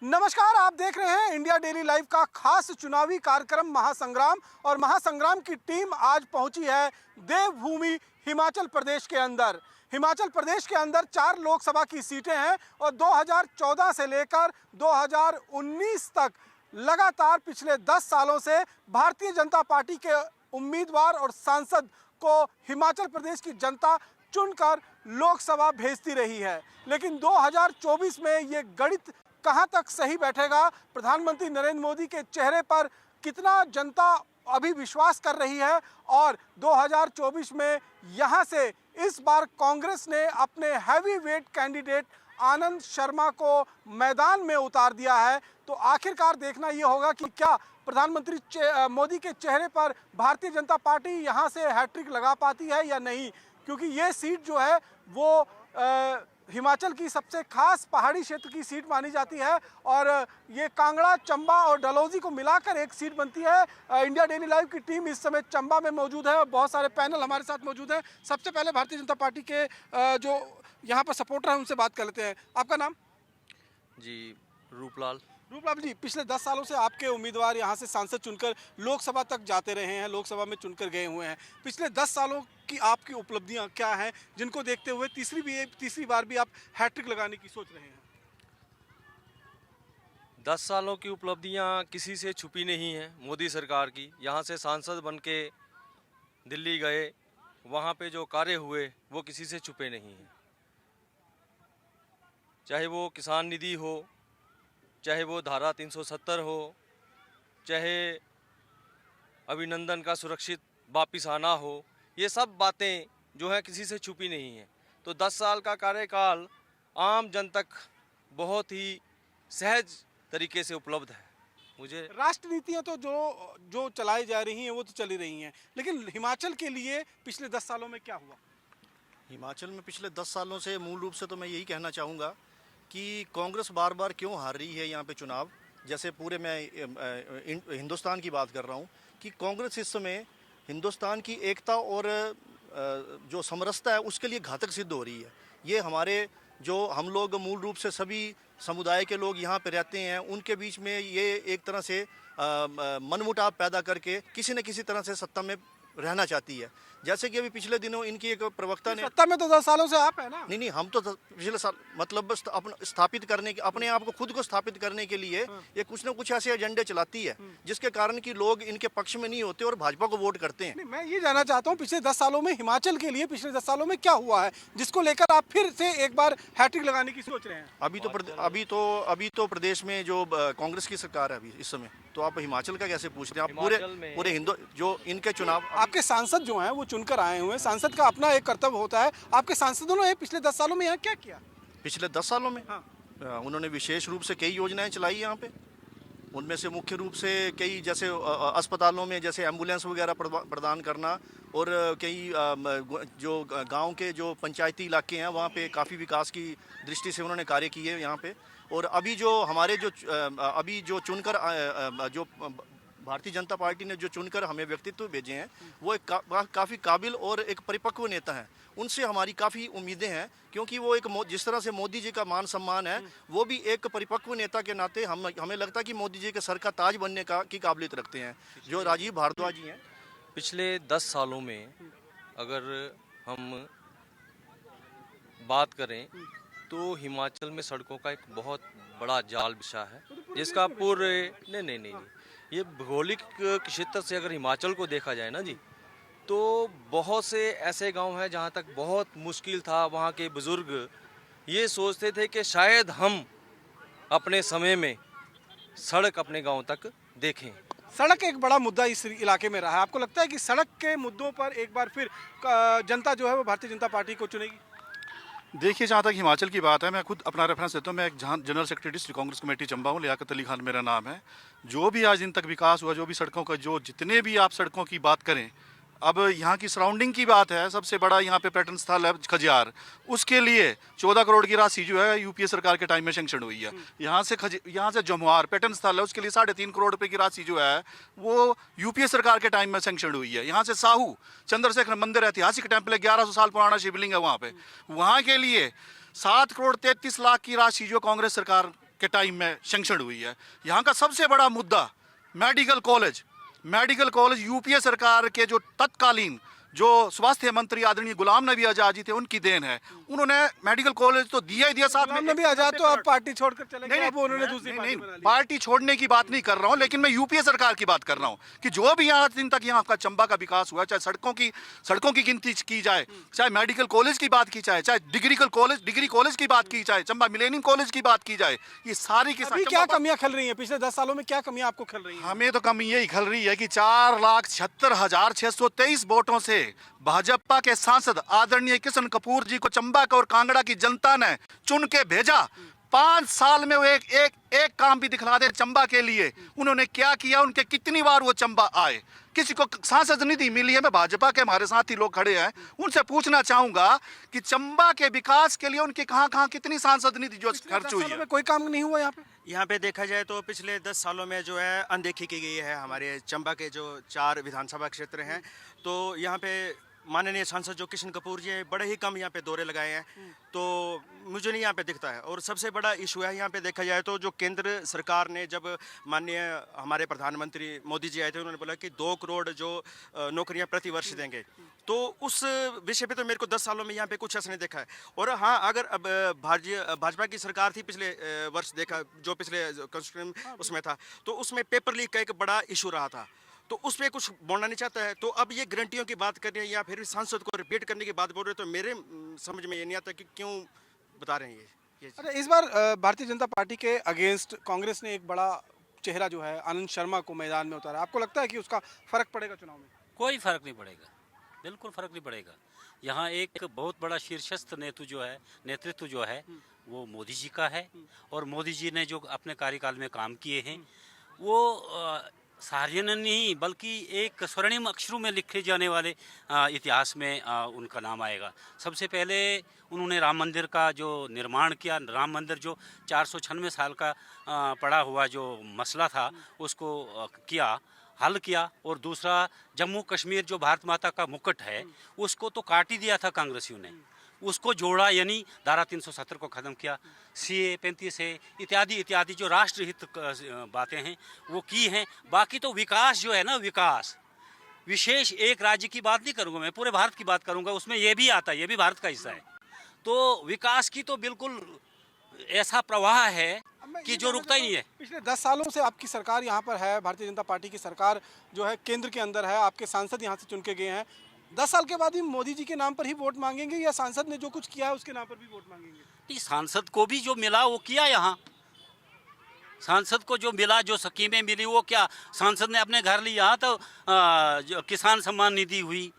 नमस्कार, आप देख रहे हैं इंडिया डेली लाइव का खास चुनावी कार्यक्रम महासंग्राम। और महासंग्राम की टीम आज पहुंची है देवभूमि हिमाचल प्रदेश के अंदर। हिमाचल प्रदेश के अंदर 4 लोकसभा की सीटें हैं और 2014 से लेकर 2019 तक लगातार पिछले 10 सालों से भारतीय जनता पार्टी के उम्मीदवार और सांसद को हिमाचल प्रदेश की जनता चुनकर लोकसभा भेजती रही है। लेकिन 2024 में ये गणित कहां तक सही बैठेगा, प्रधानमंत्री नरेंद्र मोदी के चेहरे पर कितना जनता अभी विश्वास कर रही है, और 2024 में यहां से इस बार कांग्रेस ने अपने heavy weight candidate Anand Sharma को मैदान में उतार दिया है। तो आखिरकार देखना ये होगा कि क्या प्रधानमंत्री मोदी के चेहरे पर भारतीय जनता पार्टी यहां से हैट्रिक लगा पाती है या नहीं, क्योंकि ये सीट जो है वो हिमाचल की सबसे खास पहाड़ी क्षेत्र की सीट मानी जाती है, और ये कांगड़ा, चंबा और डलहौजी को मिलाकर एक सीट बनती है। इंडिया डेली लाइव की टीम इस समय चंबा में मौजूद है और बहुत सारे पैनल हमारे साथ मौजूद हैं। सबसे पहले भारतीय जनता पार्टी के जो यहाँ पर सपोर्टर हैं उनसे बात कर लेते हैं। आपका नाम? जी, रूपलाल। रूपलाल जी, पिछले 10 सालों से आपके उम्मीदवार यहाँ से सांसद चुनकर लोकसभा तक जाते रहे हैं, लोकसभा में चुनकर गए हुए हैं। पिछले 10 सालों की आपकी उपलब्धियाँ क्या हैं, जिनको देखते हुए तीसरी बार भी आप हैट्रिक लगाने की सोच रहे हैं? 10 सालों की उपलब्धियां किसी से छुपी नहीं हैं मोदी सरकार की। यहाँ से सांसद बन के दिल्ली गए, वहाँ पे जो कार्य हुए वो किसी से छुपे नहीं हैं। चाहे वो किसान निधि हो, चाहे वो धारा 370 हो, चाहे अभिनंदन का सुरक्षित वापिस आना हो, ये सब बातें जो हैं किसी से छुपी नहीं हैं। तो 10 साल का कार्यकाल आम जन तक बहुत ही सहज तरीके से उपलब्ध है। मुझे राष्ट्रनीतियाँ तो जो चलाई जा रही हैं वो तो चली रही हैं, लेकिन हिमाचल के लिए पिछले 10 सालों में क्या हुआ? हिमाचल में पिछले 10 सालों से मूल रूप से तो मैं यही कहना चाहूँगा कि कांग्रेस बार बार क्यों हार रही है यहाँ पे चुनाव। जैसे पूरे मैं हिंदुस्तान की बात कर रहा हूँ कि कांग्रेस इस समय हिंदुस्तान की एकता और जो समरसता है उसके लिए घातक सिद्ध हो रही है। ये हमारे जो हम लोग मूल रूप से सभी समुदाय के लोग यहाँ पे रहते हैं, उनके बीच में ये एक तरह से मनमुटाव पैदा करके किसी न किसी तरह से सत्ता में रहना चाहती है। जैसे कि अभी पिछले दिनों इनकी एक प्रवक्ता ने, सत्ता में तो 10 सालों से आप है ना? नहीं, हम तो पिछले साल मतलब स्थापित करने के, अपने आप को खुद को स्थापित करने के लिए ये कुछ ना कुछ ऐसे एजेंडे चलाती है जिसके कारण कि लोग इनके पक्ष में नहीं होते और भाजपा को वोट करते हैं। नहीं, मैं ये जानना चाहता हूँ पिछले 10 सालों में हिमाचल के लिए पिछले 10 सालों में क्या हुआ है जिसको लेकर आप फिर से एक बार हैट्रिक लगाने की सोच रहे हैं? अभी तो प्रदेश में जो कांग्रेस की सरकार है अभी इस समय, तो आप हिमाचल का कैसे पूछते हैं? आप पूरे हिंदू जो इनके चुनाव, आपके सांसद जो हैं वो चुनकर आए हुए हैं, सांसद का अपना एक कर्तव्य होता है। आपके सांसदों ने पिछले 10 सालों में यहाँ क्या किया? पिछले 10 सालों में हाँ। उन्होंने विशेष रूप से कई योजनाएं चलाई यहाँ पे। उनमें से मुख्य रूप से कई, जैसे अस्पतालों में जैसे एम्बुलेंस वगैरह प्रदान करना, और कई जो गांव के जो पंचायती इलाके हैं वहाँ पे काफ़ी विकास की दृष्टि से उन्होंने कार्य किए यहाँ पे। और अभी जो हमारे जो चुनकर जो भारतीय जनता पार्टी ने जो चुनकर हमें व्यक्तित्व भेजे हैं वो एक काफ़ी काबिल और एक परिपक्व नेता हैं। उनसे हमारी काफ़ी उम्मीदें हैं, क्योंकि वो एक जिस तरह से मोदी जी का मान सम्मान है, वो भी एक परिपक्व नेता के नाते हमें लगता है कि मोदी जी के सर का ताज बनने की काबिलियत रखते हैं, जो राजीव भारद्वाज जी हैं। पिछले 10 सालों में अगर हम बात करें तो हिमाचल में सड़कों का एक बहुत बड़ा जाल बिछा है, जिसका पूरे नहीं, ये भौगोलिक क्षेत्र से अगर हिमाचल को देखा जाए ना जी, तो बहुत से ऐसे गांव हैं जहां तक बहुत मुश्किल था। वहां के बुजुर्ग ये सोचते थे कि शायद हम अपने समय में सड़क अपने गांव तक देखें। सड़क एक बड़ा मुद्दा इस इलाके में रहा है। आपको लगता है कि सड़क के मुद्दों पर एक बार फिर जनता जो है वो भारतीय जनता पार्टी को चुनेगी? देखिए, जहाँ तक हिमाचल की बात है, मैं खुद अपना रेफरेंस देता हूँ। मैं एक general secretary district Congress committee Chamba हूँ, लियाकत अली खान मेरा नाम है। जो भी आज दिन तक विकास हुआ, जो भी सड़कों का, जो जितने भी आप सड़कों की बात करें, अब यहाँ की सराउंडिंग की बात है, सबसे बड़ा यहाँ पे पर्यटन स्थल है खजियार, उसके लिए 14 करोड़ की राशि जो है यूपीए सरकार के टाइम में सैंक्शन हुई है। यहाँ से जमुआर पर्यटन स्थल है, उसके लिए 3.5 करोड़ रुपए की राशि जो है वो यूपीए सरकार के टाइम में सैंक्शन हुई है। यहाँ से साहू चंद्रशेखर मंदिर ऐतिहासिक टेम्पल है, 1100 साल पुराना शिवलिंग है वहाँ पे, वहाँ के लिए 7 करोड़ 33 लाख की राशि जो कांग्रेस सरकार के टाइम में सेंक्शन हुई है। यहाँ का सबसे बड़ा मुद्दा मेडिकल कॉलेज यूपीए सरकार के जो तत्कालीन जो स्वास्थ्य मंत्री आदरणीय गुलाम नबी आजाद जी थे, उनकी देन है। उन्होंने मेडिकल कॉलेज तो दिया ही दिया, साथ में नबी आजाद तो अब पार्टी छोड़कर चले गए, नहीं, अब उन्होंने दूसरी नहीं, पार्टी नहीं, बना ली। पार्टी छोड़ने की बात नहीं कर रहा हूं, लेकिन मैं यूपीए सरकार की बात कर रहा हूं कि जो भी आज दिन तक यहाँ का चंबा का विकास हुआ, चाहे सड़कों की गिनती की जाए, चाहे मेडिकल कॉलेज की बात की जाए, चाहे डिग्री कॉलेज की बात की जाए, चंबा मिलेनियम कॉलेज की बात की जाए, ये सारी की अभी क्या कमियां खल रही हैं? पिछले 10 सालों में क्या कमियां आपको खल रही हैं? हमें तो कमी यही खल रही है कि 4,76,623 वोटों से भाजपा के सांसद आदरणीय किशन कपूर जी को चंबा और कांगड़ा की जनता ने चुन के भेजा। 5 साल में वो एक काम भी दिखला दे चंबा के लिए। उन्होंने क्या किया, उनके कितनी बार वो चंबा आए, किसी को सांसद निधि मिली है? मैं भाजपा के हमारे साथी लोग खड़े हैं, उनसे पूछना चाहूंगा कि चंबा के विकास के लिए उनकी कहां कितनी सांसद निधि जो खर्च हुई है? कोई काम नहीं हुआ यहाँ पे? यहाँ पे देखा जाए तो पिछले 10 सालों में जो है अनदेखी की गई है हमारे चंबा के जो 4 विधानसभा क्षेत्र हैं। तो यहाँ पे माननीय सांसद जो किशन कपूर जी हैं, बड़े ही कम यहाँ पे दौरे लगाए हैं, तो मुझे नहीं यहाँ पे दिखता है। और सबसे बड़ा इशू है यहाँ पे देखा जाए तो जो केंद्र सरकार ने, जब माननीय हमारे प्रधानमंत्री मोदी जी आए थे, उन्होंने बोला कि 2 करोड़ जो नौकरियाँ प्रति वर्ष देंगे, तो उस विषय पे तो मेरे को 10 सालों में यहाँ पे कुछ ऐसा नहीं देखा है। और हाँ, अगर अब भाजपा की सरकार थी पिछले वर्ष, देखा जो पिछले कॉन्स्टिट्यूशन उसमें था, तो उसमें पेपर लीक का एक बड़ा इशू रहा था, तो उस पर कुछ बोलना नहीं चाहता है। तो अब ये गारंटियों की बात कर रहे हैं या फिर सांसद को रिपीट करने की बात बोल रहे हैं, तो मेरे समझ में ये नहीं आता कि क्यों बता रहे हैं ये। अच्छा, इस बार भारतीय जनता पार्टी के अगेंस्ट कांग्रेस ने एक बड़ा चेहरा जो है आनंद शर्मा को मैदान में उतारा। आपको लगता है कि उसका फर्क पड़ेगा चुनाव में? कोई फर्क नहीं पड़ेगा, बिल्कुल फर्क नहीं पड़ेगा। यहाँ एक बहुत बड़ा शीर्षस्थ नेतृत्व जो है वो मोदी जी का है, और मोदी जी ने जो अपने कार्यकाल में काम किए हैं वो सार्वजनिक नहीं बल्कि एक स्वर्णिम अक्षरों में लिखे जाने वाले इतिहास में उनका नाम आएगा। सबसे पहले उन्होंने राम मंदिर का जो निर्माण किया, राम मंदिर जो 496 साल का पड़ा हुआ जो मसला था उसको हल किया। और दूसरा, जम्मू कश्मीर जो भारत माता का मुकुट है उसको तो काट ही दिया था कांग्रेसियों ने, उसको जोड़ा, यानी धारा 370 को ख़त्म किया, CA 35 है, इत्यादि जो राष्ट्रहित बातें हैं वो की हैं। बाकी तो विकास जो है ना, विकास विशेष एक राज्य की बात नहीं करूँगा, मैं पूरे भारत की बात करूँगा, उसमें ये भी आता है, ये भी भारत का हिस्सा है। तो विकास की तो बिल्कुल ऐसा प्रवाह है कि जो रुकता ही नहीं है। पिछले 10 सालों से आपकी सरकार यहाँ पर है, भारतीय जनता पार्टी की सरकार जो है केंद्र के अंदर है, आपके सांसद यहाँ से चुन के गए हैं। 10 साल के बाद ही मोदी जी के नाम पर ही वोट मांगेंगे या सांसद ने जो कुछ किया है उसके नाम पर भी वोट मांगेंगे? नहीं, सांसद को भी जो मिला वो किया। यहाँ सांसद को जो मिला, जो स्कीमें मिली वो क्या सांसद ने अपने घर ली। यहाँ तो जो किसान सम्मान निधि हुई,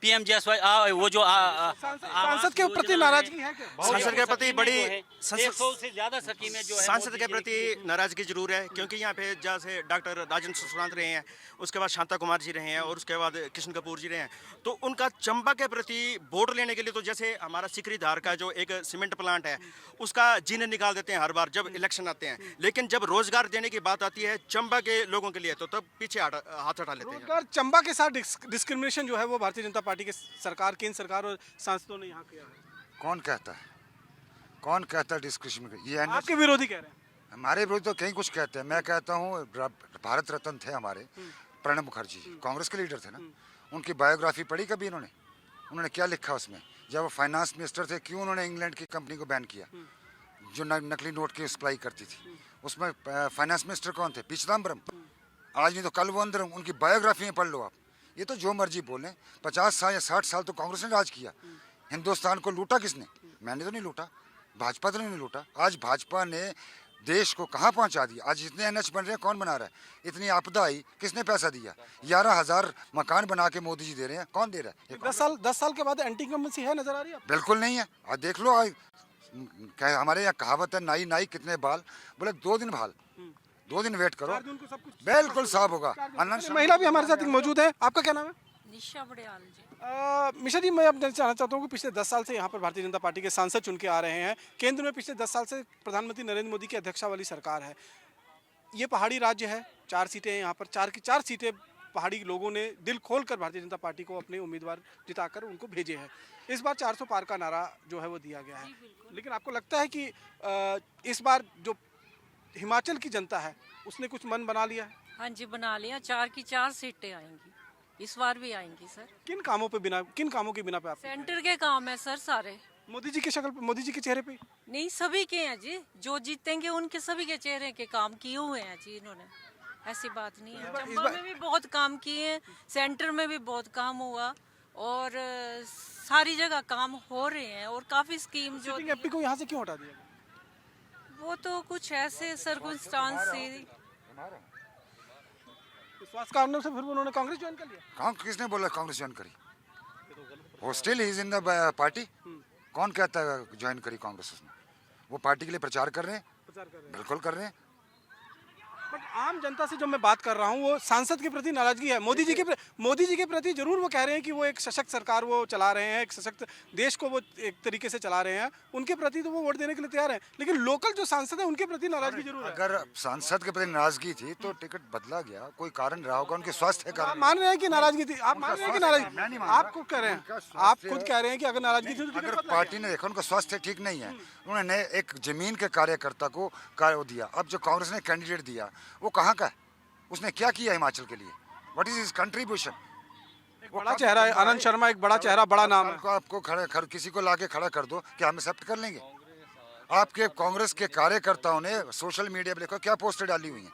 PMJSY वो जो सांसद के प्रति नाराजगी है क्या? सांसद के प्रति बड़ी 100 से ज्यादा स्कीमें जो है सांसद के प्रति नाराजगी जरूर है, क्योंकि यहाँ पे जैसे डॉक्टर राजेंद्र सुशांत रहे हैं, उसके बाद शांता कुमार जी रहे हैं, और उसके बाद किशन कपूर जी रहे हैं, तो उनका चंबा के प्रति वोट लेने के लिए, तो जैसे हमारा सिकरी धार का जो एक सीमेंट प्लांट है उसका जीने निकाल देते हैं हर बार जब इलेक्शन आते हैं, लेकिन जब रोजगार देने की बात आती है चंबा के लोगों के लिए तो तब पीछे हाथ हटा लेते हैं। रोजगार चंबा के साथ डिस्क्रिमिनेशन जो है वो भारतीय जनता पार्टी के सरकार, केंद्र सरकार और सांसदों ने यहाँ किया है। कौन कहता है डिस्क्रिमिनेशन? ये आपके विरोधी कह रहे हैं। हमारे विरोधी तो कहीं कुछ कहते हैं। मैं कहता हूँ भारत रत्न थे हमारे प्रणब मुखर्जी, कांग्रेस के लीडर थे ना, उनकी बायोग्राफी पढ़ी कभी उन्होंने क्या लिखा उसमें? जब वो फाइनेंस मिनिस्टर थे, क्यों उन्होंने इंग्लैंड की कंपनी को बैन किया जो नकली नोट की सप्लाई करती थी? उसमें फाइनेंस मिनिस्टर कौन थे? पी चिदम्बरम। आज नहीं तो कल वो अंदर, उनकी बायोग्राफी पढ़ लो आप। ये तो जो मर्जी बोलें, 50 साल या 60 साल तो कांग्रेस ने राज किया। हिंदुस्तान को लूटा किसने? मैंने तो नहीं लूटा, भाजपा तो नहीं लूटा। आज भाजपा ने देश को कहाँ पहुँचा दिया? आज इतने NH बन रहे हैं, कौन बना रहा है? इतनी आपदा आई, किसने पैसा दिया? 11,000 मकान बना के मोदी जी दे रहे हैं, कौन दे रहा है? 10 साल के बाद एंटी इनकम्बेंसी है, नजर आ रही है? बिल्कुल नहीं है। आज देख लो, हमारे यहाँ कहावत है, नाई कितने बाल, बोले 2 दिन भाल, 2 दिन वेट करो, बिल्कुल साफ होगा। महिला भी हमारे साथ मौजूद है। आपका क्या नाम है? निशा बड़ियाल जी। मिशा जी, मैं अब जानना चाहता हूँ कि पिछले 10 साल से यहाँ पर भारतीय जनता पार्टी के सांसद चुन के आ रहे हैं। केंद्र में पिछले 10 साल से प्रधानमंत्री नरेंद्र मोदी की अध्यक्षता वाली सरकार है। ये पहाड़ी राज्य है, 4 सीटें हैं यहाँ पर, 4 की 4 सीटें पहाड़ी लोगों ने दिल खोलकर भारतीय जनता पार्टी को अपने उम्मीदवार जिताकर उनको भेजे हैं। इस बार 400 पार का नारा जो है वो दिया गया है, लेकिन आपको लगता है कि इस बार जो हिमाचल की जनता है उसने कुछ मन बना लिया है? हाँ जी, बना लिया। 4 की 4 सीटें आएंगी, इस बार भी आएंगी सर। किन कामों के बिना पे आप? सेंटर के काम है सर सारे। मोदी जी की शक्ल पे, मोदी जी के चेहरे पे? नहीं, सभी के हैं जी, जो जीतेंगे उनके सभी के चेहरे के काम किए हुए हैं जी इन्होंने, ऐसी बात नहीं है। चंबा में भी बहुत काम किए हैं, सेंटर में भी बहुत काम हुआ और सारी जगह काम हो रहे हैं और काफी स्कीम जो सिटिंग एमपी को यहाँ से क्यों हटा दिया? वो तो कुछ ऐसे सर्कमस्टांस से। विश्वास कारणों से फिर उन्होंने कांग्रेस ज्वाइन कर लिया? किसने बोला कांग्रेस ज्वाइन करी? वो still is in the party. कौन कहता है ज्वाइन करी कांग्रेस उसने? वो पार्टी के लिए प्रचार कर रहे हैं, बिल्कुल कर रहे हैं। बट आम जनता से जो मैं बात कर रहा हूँ वो सांसद के प्रति नाराजगी है। मोदी जी के प्रति जरूर वो कह रहे हैं कि वो एक सशक्त सरकार वो चला रहे हैं, एक सशक्त देश को वो एक तरीके से चला रहे हैं, उनके प्रति तो वो वोट देने के लिए तैयार है, लेकिन लोकल जो सांसद है उनके प्रति नाराजगी जरूर है। अगर सांसद के प्रति नाराजगी थी तो टिकट बदला गया, कोई कारण रहा होगा, उन्के स्वास्थ्य आप कारण। मान रहे हैं कि नाराजगी थी? आप मान रहे हैं कि नाराजगी? आप खुद कह रहे हैं, आप खुद कह रहे हैं कि अगर नाराजगी थी तो टिकट अगर बदला पार्टी ने देखा उनका स्वास्थ्य ठीक नहीं है, उन्होंने एक जमीन के कार्यकर्ता को कार्य दिया। अब जो कांग्रेस ने कैंडिडेट दिया वो कहाँ का है? उसने क्या किया हिमाचल के लिए? What is his contribution? एक बड़ा चेहरा है आनंद शर्मा, एक बड़ा चेहरा, बड़ा नाम है। आपको किसी को लाके खड़ा कर दो, क्या हम एक्सेप्ट कर लेंगे? आपके कांग्रेस के कार्यकर्ताओं ने सोशल मीडिया पे देखो क्या पोस्टर डाली हुई है।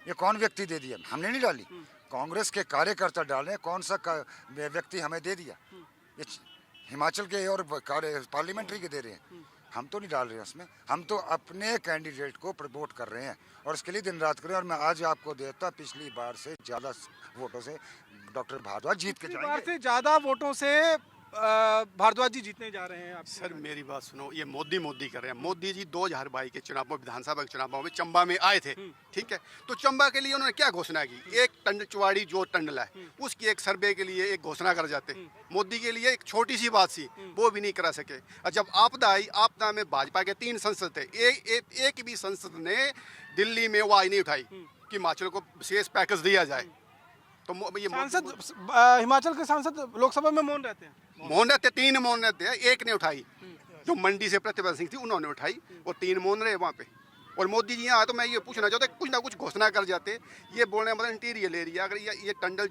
ये कौन व्यक्ति दे दिया? हमने नहीं डाली, कांग्रेस के कार्यकर्ता डाले। कौन सा व्यक्ति हमें दे दिया? ये हिमाचल के और पार्लियामेंट्री के दे रहे हैं, हम तो नहीं डाल रहे हैं उसमें। हम तो अपने कैंडिडेट को प्रमोट कर रहे हैं और इसके लिए दिन रात करें। और मैं आज आपको देता, पिछली बार से ज़्यादा वोटों से डॉक्टर भारद्वाज जीत के पिछली बार जाएंगे। से ज्यादा वोटों से भारद्वाज जी जीतने जा रहे हैं। आप सर मेरी बात सुनो, ये मोदी कर रहे हैं। मोदी जी 2022 के चुनावों, विधानसभा के चुनावों में चंबा में आए थे, ठीक है? तो चंबा के लिए उन्होंने क्या घोषणा की? एक टंडल चुवाड़ी जो टंडल है उसकी एक सर्वे के लिए एक घोषणा कर जाते। मोदी के लिए एक छोटी सी बात सी, वो भी नहीं करा सके। और जब आपदा आई, आपदा में भाजपा के 3 सांसद थे, एक भी सांसद ने दिल्ली में आवाज नहीं उठाई कि हिमाचल को विशेष पैकेज दिया जाए। तो ये सांसद हिमाचल के सांसद लोकसभा में मौन रहते हैं। मौन रहते, 3 मौन रहते हैं, एक ने उठाई जो मंडी से प्रतिभा सिंह थी, उन्होंने उठाई, और 3 मौन रहे वहाँ पे। और मोदी जी यहाँ, तो मैं ये पूछना चाहता हूँ, कुछ ना कुछ घोषणा कर जाते। ये बोलने मतलब इंटीरियर एरिया, अगर ये टंडल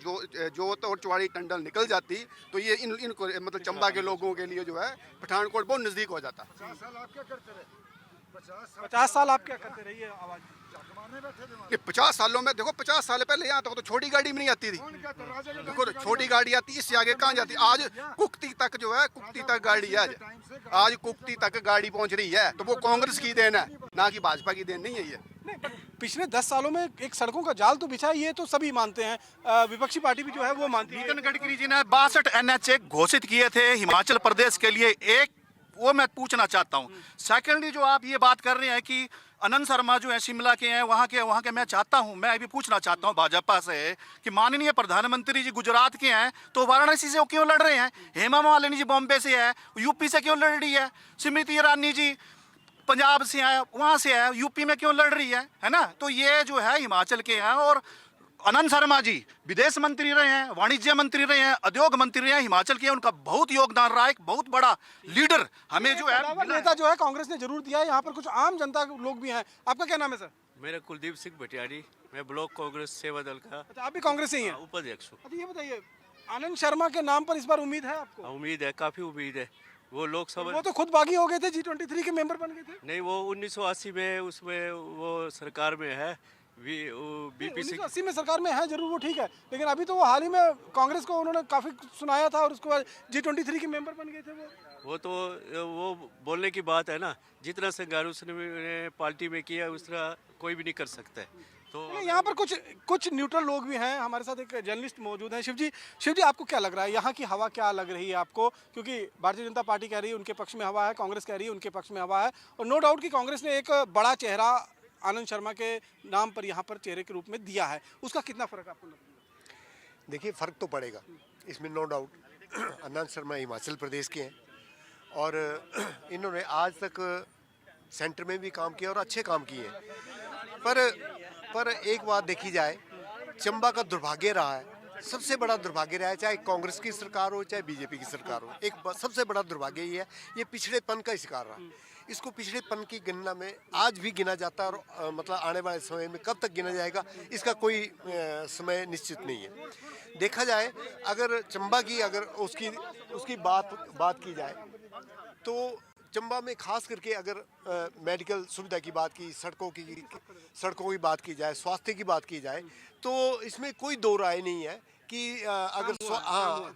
जोत और चुवाड़ी टंडल निकल जाती तो ये इनको मतलब चंबा के लोगों के लिए जो है पठानकोट बहुत नज़दीक हो जाता। 50 साल आप क्या करते रहिए आवाज? ये 50 सालों में देखो, 50 साल पहले यहाँ तक तो छोटी गाड़ी में नहीं आती थी। देखो छोटी गाड़ी आती, इससे आगे कहाँ जाती? आज कुक्ति तक जो है, कुक्ति तक गाड़ी है आज कुक्ति तक गाड़ी पहुँच रही है। तो वो कांग्रेस की देन है, ना कि भाजपा की देन नहीं है ये। पिछले 10 सालों में एक सड़कों का जाल तो बिछा है, ये तो सभी मानते हैं, विपक्षी पार्टी भी जो है वो मानती है। नितिन गडकरी जी ने 62 NH घोषित किए थे हिमाचल प्रदेश के लिए, एक वो मैं पूछना चाहता हूँ। सेकेंडली जो आप ये बात कर रहे हैं कि आनंद शर्मा जो है शिमला के हैं, वहाँ के मैं चाहता हूँ, मैं अभी पूछना चाहता हूँ भाजपा से कि माननीय प्रधानमंत्री जी गुजरात के हैं तो वाराणसी से वो क्यों लड़ रहे हैं? हेमा मालिनी जी बॉम्बे से है, यूपी से क्यों लड़ रही है? स्मृति ईरानी जी पंजाब से है, वहाँ से है, यूपी में क्यों लड़ रही है ना? तो ये जो है हिमाचल के हैं। और आनंद शर्मा जी विदेश मंत्री रहे हैं, वाणिज्य मंत्री रहे हैं, उद्योग मंत्री रहे हैं, हिमाचल के, उनका बहुत योगदान रहा है, एक बहुत बड़ा लीडर हमें जो है नेता जो है कांग्रेस ने जरूर दिया है। यहाँ पर कुछ आम जनता लोग भी हैं। आपका क्या नाम है सर? मेरा कुलदीप सिंह भटियाड़ी, मैं ब्लॉक कांग्रेस सेवा दल का अच्छा, आप भी कांग्रेस से ही हैं? उपाध्यक्ष हूँ। अच्छा, ये बताइए, आनंद शर्मा के नाम पर इस बार उम्मीद है आपको? उम्मीद है, काफी उम्मीद है। वो लोकसभा, वो तो खुद बागी हो गए थे, G23 के मेंबर बन गए थे। नहीं, वो 1980 में उसमें वो सरकार में है, बीपीसी 1980 में सरकार में है जरूर, वो ठीक है, लेकिन अभी तो वो हाल ही में कांग्रेस को उन्होंने काफी सुनाया था और उसके बाद G23 के मेंबर बन गए थे वो तो वो बोलने की बात है ना, जितना संघर्ष उसने पार्टी में किया उस तरह कोई भी नहीं कर सकता है। तो यहाँ पर कुछ न्यूट्रल लोग भी हैं। हमारे साथ एक जर्नलिस्ट मौजूद हैं। शिव जी आपको क्या लग रहा है, यहाँ की हवा क्या लग रही है आपको? क्योंकि भारतीय जनता पार्टी कह रही है उनके पक्ष में हवा है, कांग्रेस कह रही है उनके पक्ष में हवा है, और नो डाउट कि कांग्रेस ने एक बड़ा चेहरा आनंद शर्मा के नाम पर यहाँ पर चेहरे के रूप में दिया है, उसका कितना फर्क आपको लगता है? देखिए, फ़र्क तो पड़ेगा, इसमें नो डाउट। आनंद शर्मा हिमाचल प्रदेश के हैं और इन्होंने आज तक सेंटर में भी काम किया और अच्छे काम किए हैं। पर एक बात देखी जाए, चंबा का दुर्भाग्य रहा है सबसे बड़ा दुर्भाग्य रहा है, चाहे कांग्रेस की सरकार हो चाहे बीजेपी की सरकार हो, सबसे बड़ा दुर्भाग्य ये है, ये पिछड़ेपन का शिकार रहा। इसको पिछड़ेपन की गणना में आज भी गिना जाता है और मतलब आने वाले समय में कब तक गिना जाएगा इसका कोई समय निश्चित नहीं है। देखा जाए अगर चंबा की अगर उसकी बात की जाए तो चंबा में खास करके अगर मेडिकल सुविधा की बात की, सड़कों की बात की जाए, स्वास्थ्य की बात की जाए, तो इसमें कोई दो राय नहीं है कि अगर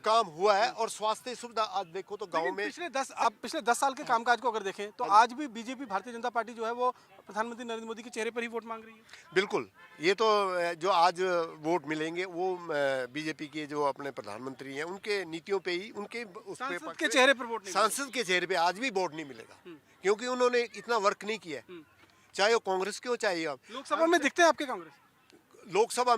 काम हुआ है। और स्वास्थ्य सुविधा आज देखो तो गांव में पिछले 10 साल के कामकाज को अगर देखें तो आज भी बीजेपी भारतीय जनता पार्टी जो है वो प्रधानमंत्री नरेंद्र मोदी के चेहरे पर ही वोट मांग रही है। बिल्कुल, ये तो जो आज वोट मिलेंगे वो बीजेपी के जो अपने प्रधानमंत्री हैं उनके नीतियों पे ही, उनके उस पे सांसद के चेहरे पर वोट नहीं, सांसद के चेहरे पे आज भी वोट नहीं मिलेगा, क्योंकि उन्होंने इतना वर्क नहीं किया है, चाहे वो कांग्रेस के हो चाहे आप। लोकसभा में दिखते हैं आपके कांग्रेस? लोकसभा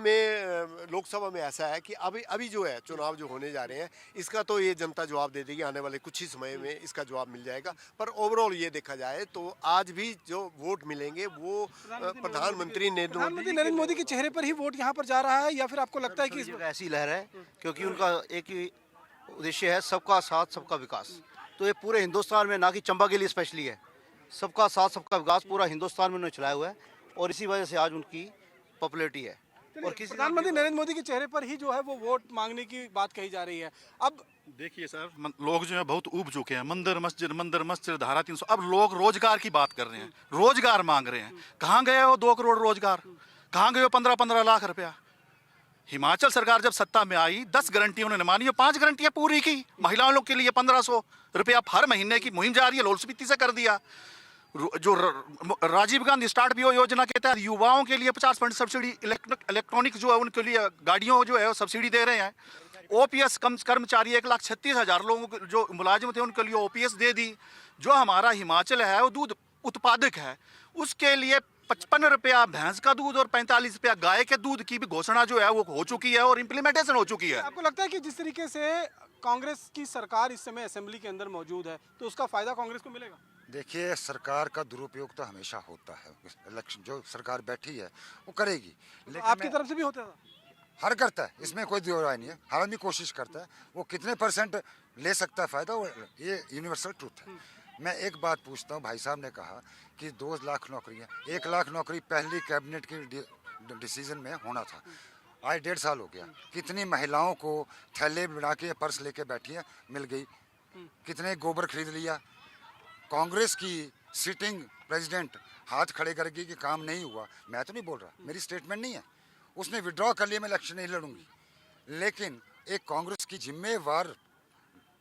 में ऐसा है कि अभी जो है चुनाव जो होने जा रहे हैं इसका तो ये जनता जवाब दे देगी, आने वाले कुछ ही समय में इसका जवाब मिल जाएगा। पर ओवरऑल ये देखा जाए तो आज भी जो वोट मिलेंगे वो प्रधानमंत्री नरेंद्र मोदी के चेहरे पर ही वोट यहाँ पर जा रहा है, या फिर आपको लगता है कि ऐसी लहर है क्योंकि उनका एक ही उद्देश्य है, सबका साथ सबका विकास। तो ये पूरे हिंदुस्तान में, ना कि चंबा के लिए स्पेशली है, सबका साथ सबका विकास पूरा हिंदुस्तान में उन्होंने चलाया हुआ है और इसी वजह से आज उनकी पॉपुलैरिटी है। और प्रधानमंत्री नरेंद्र मोदी के चेहरे पर ही जो है वो वोट मांगने की बात कही जा रही है। अब देखिए सर, लोग जो है बहुत ऊब चुके हैं, मंदिर मस्जिद धारा 300। अब लोग रोजगार की बात कर रहे हैं, रोजगार मांग रहे हैं। कहाँ गए हो 2 करोड़ रोजगार, कहाँ गए हो 15-15 लाख रुपया? हिमाचल सरकार जब सत्ता में आई 10 गारंटी उन्होंने मानी, 5 गारंटियां पूरी की। महिलाओं लोग के लिए 1500 रुपया हर महीने की मुहिम जा रही है, लाहौल स्पीति से कर दिया। जो राजीव गांधी स्टार्ट योजना के तहत युवाओं के लिए 50% सब्सिडी, इलेक्ट्रॉनिक जो है उनके लिए गाड़ियों जो है सब्सिडी दे रहे हैं। ओपीएस कर्मचारी 1,36,000 लोगों जो मुलाजिम थे उनके लिए ओपीएस दे दी। जो हमारा हिमाचल है वो दूध उत्पादक है, उसके लिए 55 रुपया भैंस का दूध और 45 रुपया गाय के दूध की भी घोषणा जो है वो हो चुकी है और इम्प्लीमेंटेशन हो चुकी है। आपको लगता है कि जिस तरीके से कांग्रेस की सरकार इस समय असेंबली के अंदर मौजूद है तो उसका फायदा कांग्रेस को मिलेगा? देखिए, सरकार का दुरुपयोग तो हमेशा होता है। इलेक्शन जो सरकार बैठी है वो करेगी, लेकिन आपकी तरफ से भी होता था? हर करता है, इसमें कोई दो राय नहीं है। हर आदमी कोशिश करता है, वो कितने % ले सकता है फायदा, ये यूनिवर्सल ट्रूथ है। मैं एक बात पूछता हूँ, भाई साहब ने कहा कि 2 लाख नौकरियाँ, 1 लाख नौकरी पहली कैबिनेट की डिसीजन में होना था, आज 1.5 साल हो गया। कितनी महिलाओं को थैले बना के पर्स लेके बैठी है, मिल गई। कितने गोबर खरीद लिया। कांग्रेस की सिटिंग प्रेसिडेंट हाथ खड़े करके कि काम नहीं हुआ, मैं तो नहीं बोल रहा, मेरी स्टेटमेंट नहीं है, उसने विड्रॉ कर लिया, मैं इलेक्शन नहीं लड़ूंगी। लेकिन एक कांग्रेस की जिम्मेवार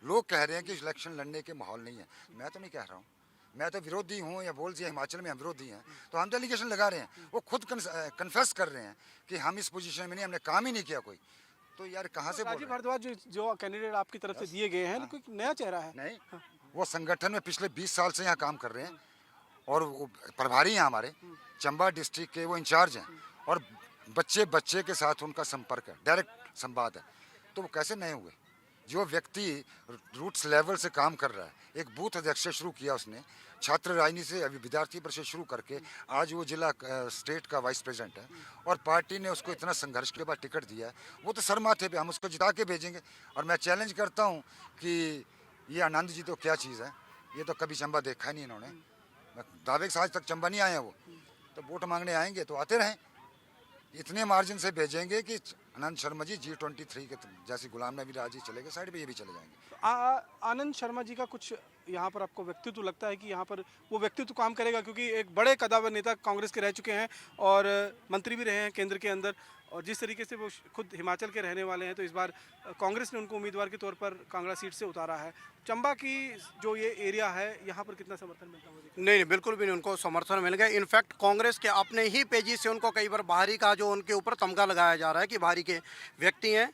लोग कह रहे हैं कि इलेक्शन लड़ने के माहौल नहीं है। मैं तो नहीं कह रहा हूँ, मैं तो विरोधी हूँ, या बोल दिया हिमाचल में हम विरोधी हैं, तो हम तो एलिगेशन लगा रहे हैं। वो खुद कन्फेस कर रहे हैं कि हम इस पोजीशन में नहीं, हमने काम ही नहीं किया कोई। तो यार कहाँ से राजीव भारद्वाज जो कैंडिडेट आपकी तरफ से दिए गए हैं, कोई नया चेहरा है? नहीं, वो संगठन में पिछले 20 साल से यहाँ काम कर रहे हैं और वो प्रभारी हैं हमारे चंबा डिस्ट्रिक्ट के, वो इंचार्ज हैं और बच्चे के साथ उनका संपर्क है, डायरेक्ट संवाद है। तो वो कैसे नए हुए? जो व्यक्ति रूट्स लेवल से काम कर रहा है, एक बूथ अध्यक्ष से शुरू किया उसने, छात्र राजनीति से अभी विद्यार्थी परिषद शुरू करके आज वो जिला स्टेट का वाइस प्रेसिडेंट है और पार्टी ने उसको इतना संघर्ष के बाद टिकट दिया है। वो तो सर माथे पे, हम उसको जिता के भेजेंगे। और मैं चैलेंज करता हूँ कि ये आनंद जी तो क्या चीज़ है, ये तो कभी चंबा देखा नहीं इन्होंने, दावे के आज तक चंबा नहीं आए वो, तो वोट मांगने आएंगे तो आते रहें। इतने मार्जिन से भेजेंगे कि आनंद शर्मा जी G23 के जैसे गुलाम नबी राजी चले गए साइड पे, ये भी चले जाएंगे। आनंद शर्मा जी का कुछ यहाँ पर आपको व्यक्तित्व लगता है कि यहाँ पर वो व्यक्तित्व काम करेगा? क्योंकि एक बड़े कदावर नेता कांग्रेस के रह चुके हैं और मंत्री भी रहे हैं केंद्र के अंदर, और जिस तरीके से वो खुद हिमाचल के रहने वाले हैं, तो इस बार कांग्रेस ने उनको उम्मीदवार के तौर पर कांगड़ा सीट से उतारा है। चंबा की जो ये एरिया है, यहाँ पर कितना समर्थन मिलता है? नहीं, बिल्कुल भी नहीं उनको समर्थन मिल गया। इनफैक्ट कांग्रेस के अपने ही पेजी से उनको कई बार बाहरी का जो उनके ऊपर तमगा लगाया जा रहा है कि बाहरी के व्यक्ति हैं।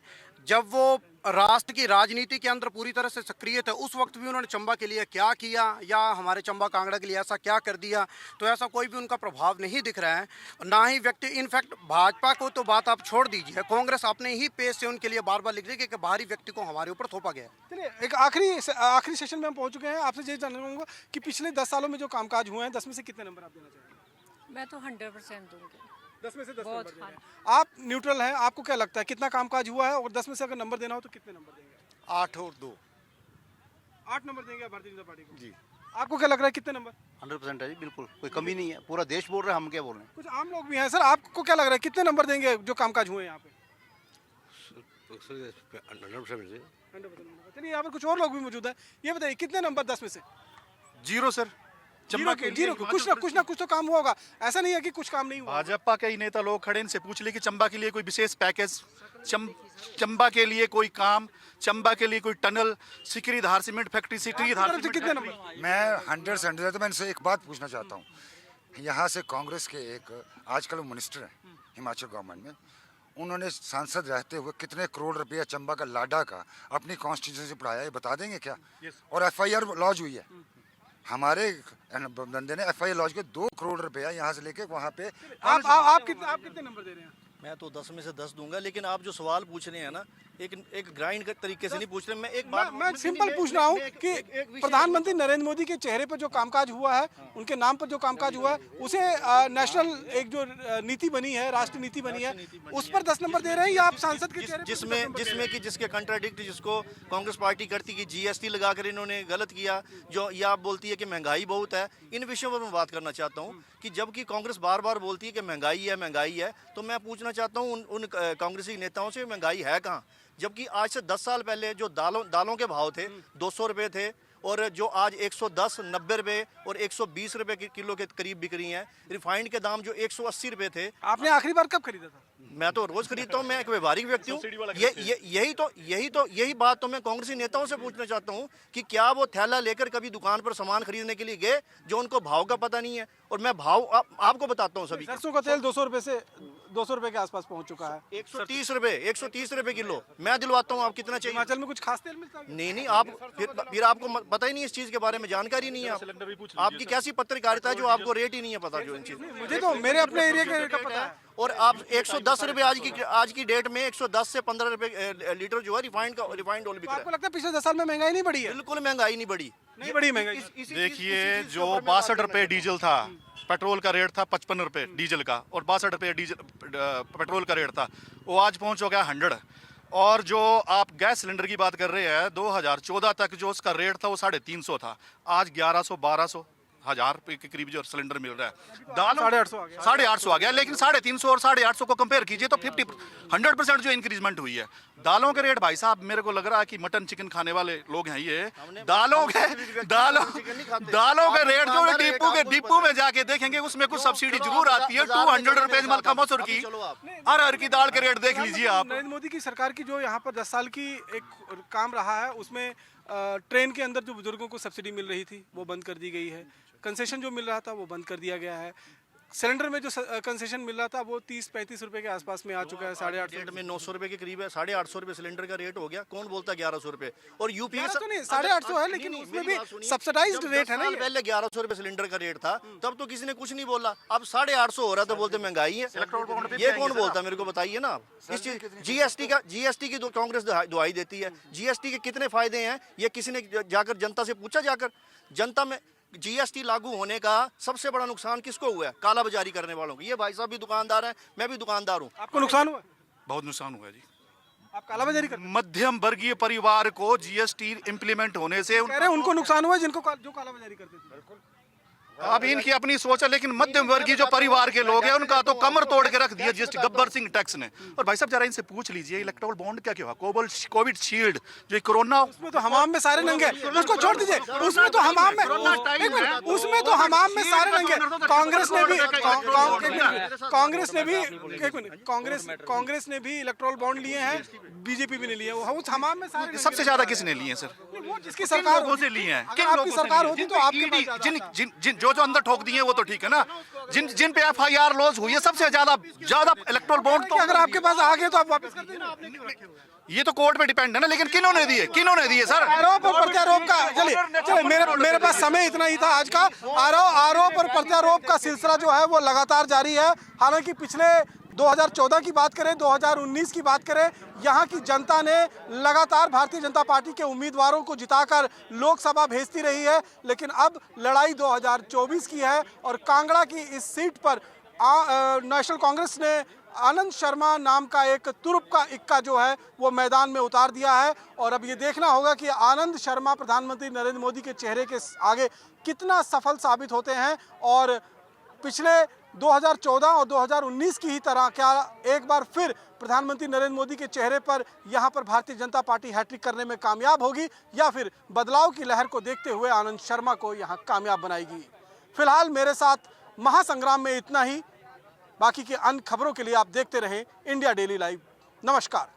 जब वो राष्ट्र की राजनीति के अंदर पूरी तरह से सक्रिय थे, उस वक्त भी उन्होंने चंबा के लिए क्या किया या हमारे चंबा कांगड़ा के लिए ऐसा क्या कर दिया, तो ऐसा कोई भी उनका प्रभाव नहीं दिख रहा है, ना ही व्यक्ति। इनफैक्ट भाजपा को तो बात आप छोड़ दीजिए, कांग्रेस अपने ही पेज से उनके लिए बार बार लिख रही है कि बाहरी व्यक्ति को हमारे ऊपर थोपा गया है। चलिए, एक आखिरी सेशन में हम पहुँच चुके हैं। आपसे ये जानना चाहूँगा कि पिछले 10 सालों में जो कामकाज हुए हैं, 10 में से कितने नंबर आप देना चाहेंगे? मैं तो 100% दूंगी। 10 में से 10 बहुत नंबर दे रहे हैं। आप न्यूट्रल हैं, आपको क्या लगता है कितना कामकाज हुआ है, और 10 में से अगर नंबर देना हो तो कितने नंबर देंगे? 8 और 2। 8 नंबर देंगे आप भारतीय जनता पार्टी को? जी। आपको क्या लग रहा है कितने नंबर? 100% है जी, बिल्कुल कोई कमी नहीं है। पूरा देश बोल रहा है, हम क्या बोल रहे हैं। कुछ आम लोग भी हैं सर, आपको क्या लग रहा है कितने नंबर देंगे जो कामकाज हुए यहाँ पे? 100%। चलिए यहाँ पर कुछ और लोग भी मौजूद हैं, ये बताइए कितने नंबर 10 में से? 0 सर। चंबा के लिए जीरो कुछ ना कुछ तो काम हुआ होगा, ऐसा नहीं है कि कुछ काम नहीं हुआ। भाजपा के ही नेता लोग खड़े, इनसे पूछ ले कि चंबा के लिए कोई विशेष पैकेज, चंबा के लिए कोई काम, चंबा के लिए कोई टनल, सिकरी धार सीमेंट फैक्ट्री, सिकरी धार कितने नंबर? मैं 100% तो मैं इनसे एक बात पूछना चाहता हूँ। यहाँ से कांग्रेस के एक आजकल वो मिनिस्टर हैं हिमाचल गवर्नमेंट में, उन्होंने सांसद रहते हुए कितने करोड़ रुपया चंबा का लाडा का अपनी कॉन्स्टिट्यूंसी पढ़ाया, ये बता देंगे क्या? और FIR लॉन्च हुई है, हमारे बंदे ने FIR लॉन्च के 2 करोड़ रुपया यहाँ से लेके वहाँ पे। आप कितने नंबर दे रहे हैं? मैं तो 10 में से 10 दूंगा, लेकिन आप जो सवाल पूछ रहे हैं ना, एक ग्राइंड तरीके से नहीं पूछ रहे। मैं एक बात मैं सिंपल पूछ रहा हूँ कि प्रधानमंत्री नरेंद्र मोदी के चेहरे पर जो कामकाज हुआ है, उनके नाम पर जो कामकाज हुआ है, उसे नेशनल एक जो नीति बनी है, राष्ट्रीय नीति बनी है, उस पर 10 नंबर दे रहे हैं, या आप सांसद के चेहरे जिसमें कि जिसके कंट्राडिक्ट जिसको कांग्रेस पार्टी करती कि GST लगाकर इन्होंने गलत किया, जो ये आप बोलती है कि महंगाई बहुत है। इन विषयों पर मैं बात करना चाहता हूँ कि जबकि कांग्रेस बार बार बोलती है कि महंगाई है, तो मैं पूछना चाहता हूँ उन कांग्रेसी नेताओं से महंगाई है कहाँ? जबकि आज से 10 साल पहले जो दालों के भाव थे 200 रुपये थे, और जो आज 110, 90 रुपये और 120 रुपये किलो के करीब बिक रही हैं। रिफाइंड के दाम जो 180 रुपये थे। आपने आखिरी बार कब खरीदा था? मैं तो रोज खरीदता हूँ, मैं एक व्यवहारिक व्यक्ति हूँ। यही बात तो मैं कांग्रेसी नेताओं से पूछना चाहता हूँ कि क्या वो थैला लेकर कभी दुकान पर सामान खरीदने के लिए गए जो उनको भाव का पता नहीं है? और मैं भाव आपको बताता हूँ। सभी सरसों का तेल 200 रुपये से 200 रुपए के आसपास पहुंच चुका है। 130 रुपए किलो। मैं दिलवाता हूँ, आप कितना चाहिए? हिमाचल में कुछ खास तेल मिलता है? नहीं, आप फिर आपको पता ही नहीं इस चीज के बारे में, जानकारी नहीं है। आपकी कैसी पत्रकारिता है जो आपको रेट ही नहीं है पता जो इन चीज? मुझे तो मेरे अपने एरिया के रेट का पता है। और आप 110 रुपए आज की डेट में 110 से 15 रुपए लीटर जो है रिफाइंड ऑयल बिक रहा है। आपको लगता है पिछले 10 साल में महंगाई नहीं बढ़ी है? बिल्कुल महंगाई नहीं बढ़ी, नहीं बढ़ी महंगाई। देखिए, जो 62 रुपए डीजल था, पेट्रोल का रेट था 55 रुपए डीजल का, और 62 रुपए डीजल पेट्रोल का रेट था, वो आज पहुंच हो गया 100। और जो आप गैस सिलेंडर की बात कर रहे हैं, 2014 तक जो उसका रेट था वो 350 था, आज 1100, 1200, 1000 रुपए के करीब जो सिलेंडर मिल रहा है। दाल 850 आ गया, लेकिन 350 और 850 को कंपेयर कीजिए तो 100% जो इंक्रीजमेंट हुई है। दालों के रेट भाई साहब, मेरे को लग रहा है कि मटन चिकन खाने वाले लोग हैं ये। दालों के रेट जो डिपो में जाके देखेंगे उसमें कुछ सब्सिडी जरूर आती है। 200 रुपए मलका मसूर की, हर की दाल के रेट देख लीजिए आप। नरेंद्र मोदी की सरकार की जो यहाँ पर 10 साल की एक काम रहा है, उसमें ट्रेन के अंदर जो बुजुर्गों को सब्सिडी मिल रही थी वो बंद कर दी गई है। कंसेशन जो मिल रहा था वो बंद कर दिया गया है। सिलेंडर में जो कंसेशन मिल रहा था वो 30-35 रुपए के आसपास में आ चुका है। 850 में 900 रुपए के करीब है। 850 रुपए सिलेंडर का रेट हो गया। कौन बोलता है 1100 रुपए? और यूपी तो नहीं, 850 है, लेकिन उसमें भी सब्सिडाइज्ड रेट है ना। पहले 1100 रुपए सिलेंडर का रेट था, तब तो किसी ने कुछ नहीं बोला। अब 850 हो रहा तो बोलते महंगाई है। ये कौन बोलता, मेरे को बताइए ना आप। इस चीज GST की कांग्रेस दुहाई देती है। GST के कितने फायदे हैं ये किसी ने जाकर जनता से पूछा? जाकर जनता में GST लागू होने का सबसे बड़ा नुकसान किसको हुआ है? काला बाजारी करने वालों को। ये भाई साहब भी दुकानदार हैं, मैं भी दुकानदार हूँ। आपको नुकसान हुआ? बहुत नुकसान हुआ जी। आप काला बाजारी कर? मध्यम वर्गीय परिवार को GST इंप्लीमेंट होने से कह रहे हैं उनको नुकसान हुआ जो काला बाजारी करते थे। अब इनकी अपनी सोच है, लेकिन मध्यम वर्गीय जो परिवार के लोग हैं उनका तो कमर तोड़ के रख दिया GST गब्बर सिंह टैक्स ने। और भाई साहब जरा इनसे पूछ लीजिए, इलेक्टोरल बॉन्ड क्या हुआ? कोविड शील्ड जो कोरोना, उसमें तो हमाम में सारे नंगे, उसको छोड़ दीजिए। उसमें तो हमाम में सारे नंगे। कांग्रेस ने भी इलेक्टोरल बॉन्ड लिए हैं, बीजेपी भी ने लिए। उस हमाम में सारे सबसे ज्यादा किसने लिए हैं सर? वो जिसकी सरकार लोगों से लिए हैं। किन लोगों से सरकार होती तो आपके पास जो अंदर ठोक दिए वो तो ठीक है ना। जिन पे FIR लॉन्च हुई है सबसे ज्यादा इलेक्टोरल बॉन्ड तो अगर आपके पास आ गए तो आप वापस कर देना। ये तो कोर्ट पे डिपेंड है ना। लेकिन किन्होंने दिए सर? आरोप और प्रत्यारोप का चलिए मेरे पास समय इतना ही था आज का। आरोप और प्रत्यारोप का सिलसिला जो है वो लगातार जारी है। हालांकि पिछले 2014 की बात करें, 2019 की बात करें, यहाँ की जनता ने लगातार भारतीय जनता पार्टी के उम्मीदवारों को जिताकर लोकसभा भेजती रही है। लेकिन अब लड़ाई 2024 की है और कांगड़ा की इस सीट पर नेशनल कांग्रेस ने आनंद शर्मा नाम का एक तुरुप का इक्का जो है वो मैदान में उतार दिया है। और अब ये देखना होगा कि आनंद शर्मा प्रधानमंत्री नरेंद्र मोदी के चेहरे के आगे कितना सफल साबित होते हैं और पिछले 2014 और 2019 की ही तरह क्या एक बार फिर प्रधानमंत्री नरेंद्र मोदी के चेहरे पर यहाँ पर भारतीय जनता पार्टी हैट्रिक करने में कामयाब होगी या फिर बदलाव की लहर को देखते हुए आनंद शर्मा को यहाँ कामयाब बनाएगी। फिलहाल मेरे साथ महासंग्राम में इतना ही। बाकी के अन्य खबरों के लिए आप देखते रहें इंडिया डेली लाइव। नमस्कार।